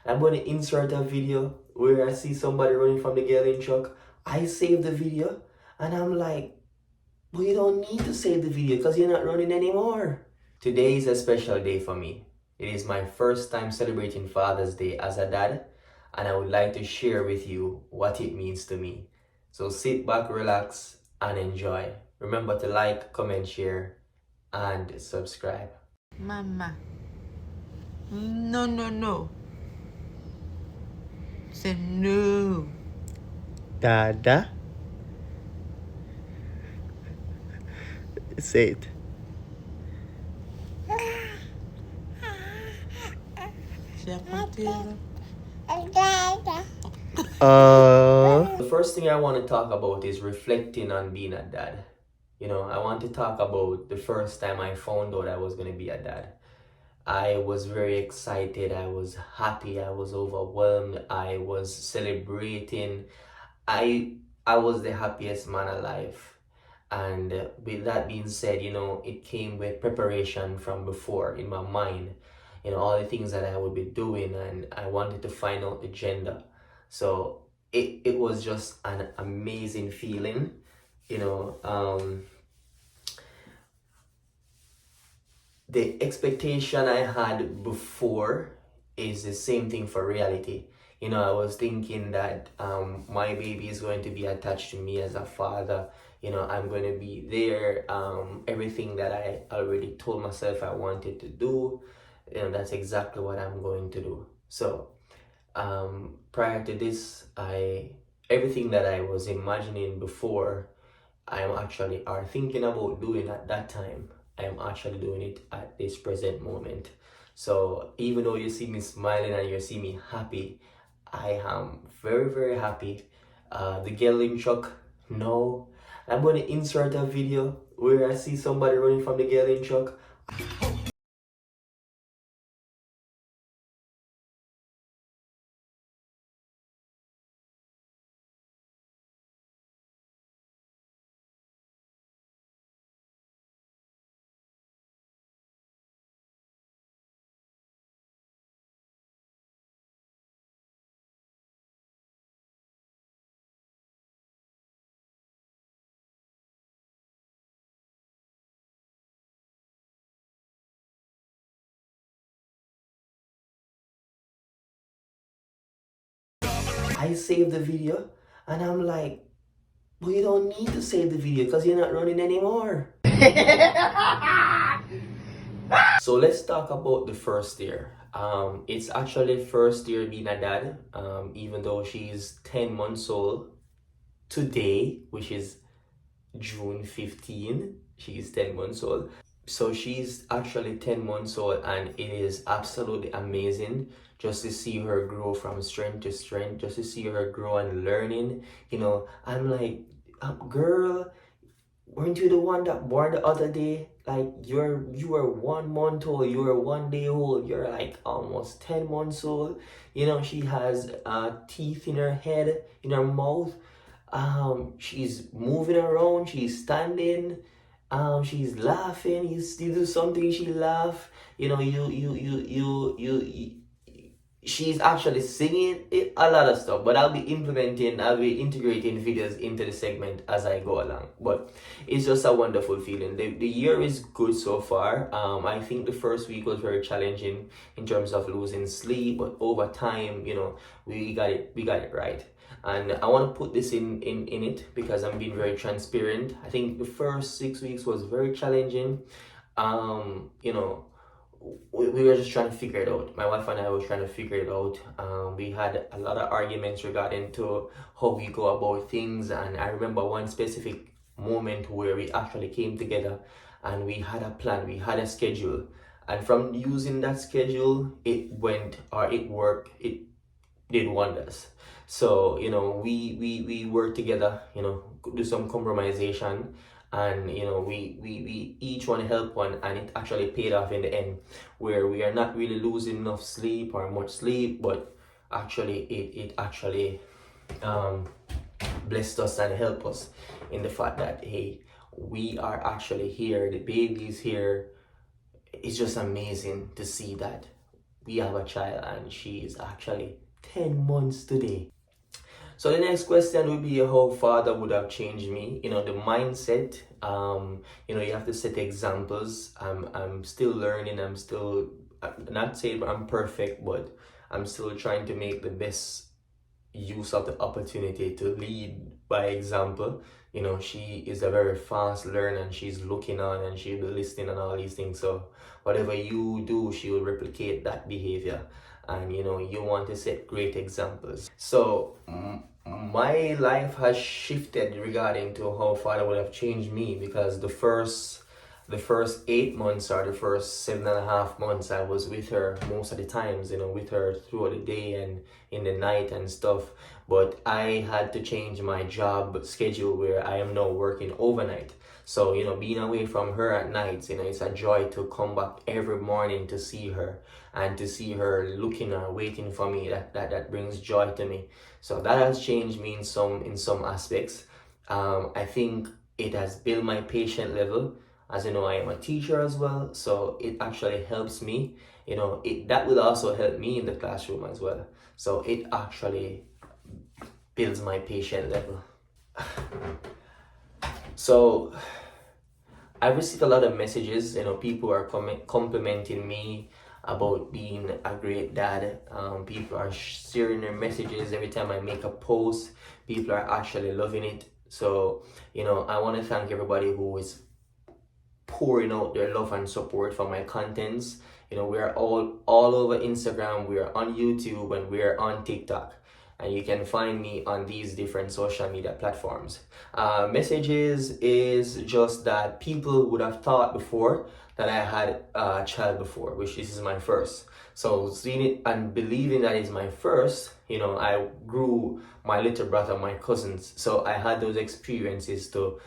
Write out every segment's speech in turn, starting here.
I'm going to insert a video where I see somebody running from the gelding truck. I save the video and I'm like, well, you don't need to save the video because you're not running anymore. Today is a special day for me. It is my first time celebrating Father's Day as a dad, and I would like to share with you what it means to me. So sit back, relax, and enjoy. Remember to like, comment, share, and subscribe. Mama. No, no, no. Say no. Dada. Say it. The first thing I want to talk about is reflecting on being a dad. I want to talk about the first time I found out I was going to be a dad. I was very excited. I was happy. I was overwhelmed. I was celebrating. I was the happiest man alive. And with that being said, it came with preparation from before in my mind. All the things that I would be doing, and I wanted to find out the gender. So it was just an amazing feeling. The expectation I had before is the same thing for reality. I was thinking that my baby is going to be attached to me as a father. I'm going to be there. Everything that I already told myself I wanted to do, that's exactly what I'm going to do. So prior to this, everything that I was imagining before, I am actually are thinking about doing at that time, I am actually doing it at this present moment. So even though you see me smiling and you see me happy, I am very, very happy. The gelding truck, no. I'm going to insert a video where I see somebody running from the gelding truck. I saved the video and I'm like, well, you don't need to save the video because you're not running anymore. So let's talk about the first year. It's actually first year being a dad, even though she's 10 months old today, which is June 15. She's 10 months old. So she's actually 10 months old, and it is absolutely amazing just to see her grow from strength to strength, just to see her grow and learning. I'm like, girl, weren't you the one that born the other day? Like you were 1 month old, you were 1 day old, you're like almost 10 months old. She has teeth in her head, in her mouth. She's moving around, she's standing, she's laughing. You do something, she laugh. She's actually singing it, a lot of stuff, but I'll be integrating videos into the segment as I go along. But it's just a wonderful feeling. The year is good so far. I think the first week was very challenging in terms of losing sleep, but over time, we got it right. And I want to put this in it because I'm being very transparent. I think the first 6 weeks was very challenging. You know, we were just trying to figure it out. My wife and I were trying to figure it out. We had a lot of arguments regarding to how we go about things, and I remember one specific moment where we actually came together and we had a plan, we had a schedule, and from using that schedule, it worked, it did wonders. So we work together, do some compromisation, and we each one help one, and it actually paid off in the end, where we are not really losing enough sleep or much sleep, but actually it actually blessed us and helped us in the fact that, hey, we are actually here, the baby is here. It's just amazing to see that we have a child, and she is actually 10 months today. So the next question would be how father would have changed me. The mindset. You have to set examples. I'm still learning. I'm not saying I'm perfect, but I'm still trying to make the best use of the opportunity to lead by example. She is a very fast learner, and she's looking on, and she'll be listening and all these things. So whatever you do, she will replicate that behavior. And you want to set great examples. So my life has shifted regarding to how father would have changed me, because the first 8 months, or the first 7.5 months, I was with her most of the times, with her throughout the day and in the night and stuff. But I had to change my job schedule, where I am now working overnight. So, being away from her at night, it's a joy to come back every morning to see her, and to see her looking or waiting for me. That brings joy to me. So that has changed me in some aspects. I think it has built my patient level. As you know, I am a teacher as well, so it actually helps me. That will also help me in the classroom as well. So it actually builds my patient level. So I received a lot of messages. People are complimenting me about being a great dad. People are sharing their messages every time I make a post. People are actually loving it. So I want to thank everybody who is pouring out their love and support for my contents. We are all over Instagram, we are on YouTube, and we are on TikTok. And you can find me on these different social media platforms. Messages is just that people would have thought before that I had a child before, which this is my first. So seeing it and believing that is my first, I grew my little brother, my cousins. So I had those experiences to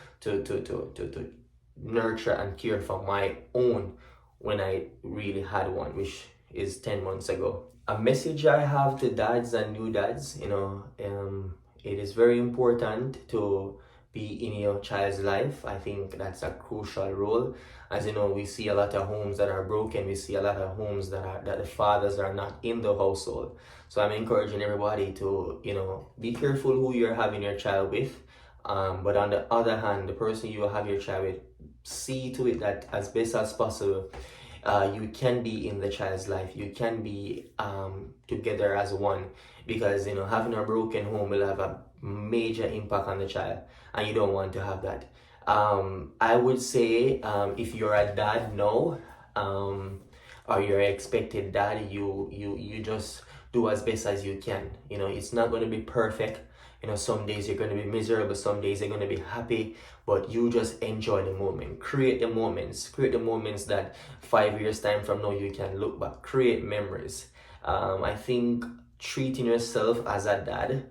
nurture and care for my own when I really had one, which is 10 months ago. A message I have to dads and new dads, it is very important to be in your child's life. I think that's a crucial role. As you know, we see a lot of homes that are broken. We see a lot of homes that the fathers are not in the household. So I'm encouraging everybody to, be careful who you're having your child with. But on the other hand, the person you have your child with, see to it that as best as possible, you can be in the child's life. You can be together as one, because having a broken home will have a major impact on the child, and you don't want to have that. I would say, if you're a dad now, or you're an expected dad, you just do as best as you can. It's not going to be perfect. Some days you're going to be miserable, some days you're going to be happy, but you just enjoy the moment. Create the moments that 5 years time from now you can look back. Create memories. I think treating yourself as a dad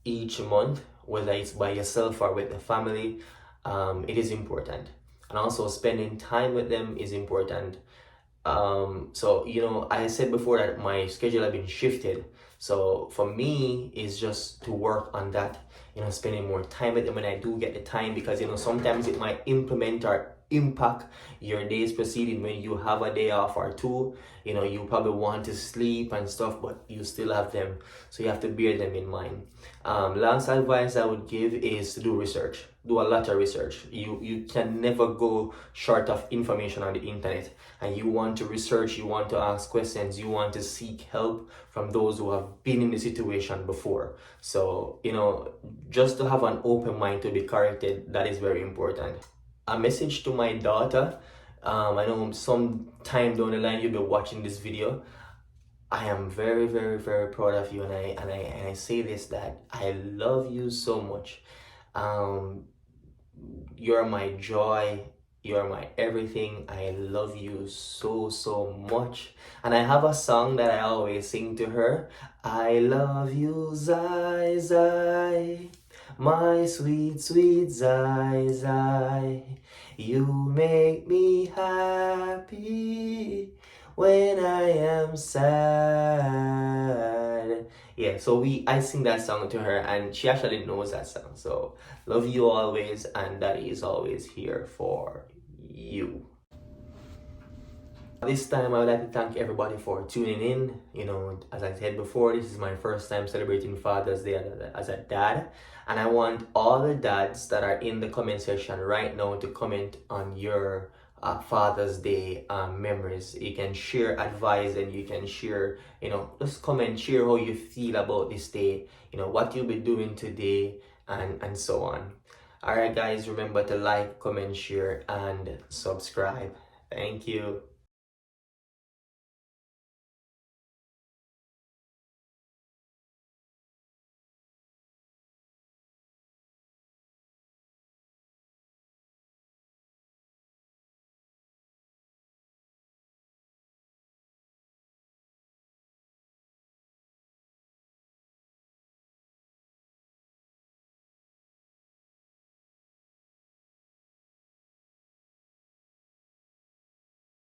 each month, whether it's by yourself or with the family, it is important. And also spending time with them is important. So I said before that my schedule had been shifted. So for me, it's just to work on that, spending more time with them when I do get the time, because sometimes it might implement or impact your day's proceeding. When you have a day off or two, you probably want to sleep and stuff, but you still have them, so you have to bear them in mind. Last advice I would give is to do research. Do a lot of research. You can never go short of information on the internet, and you want to research, you want to ask questions, you want to seek help from those who have been in the situation before. So just to have an open mind to be corrected, that is very important. A message to my daughter. I know some time down the line you'll be watching this video. I am very, very, very proud of you, and I say this, that I love you so much. You're my joy. You're my everything. I love you so, so much. And I have a song that I always sing to her. I love you, Zai Zai, my sweet, sweet Zai Zai. You make me happy when I am sad. Yeah, so I sing that song to her, and she actually knows that song. So love you always, and Daddy is always here for you. This time I would like to thank everybody for tuning in. You know, as I said before, this is my first time celebrating Father's Day as a dad. And I want all the dads that are in the comment section right now to comment on your Father's Day memories. You can share advice and you can share, just comment, share how you feel about this day, what you'll be doing today, and so on. Alright guys, remember to like, comment, share, and subscribe. Thank you.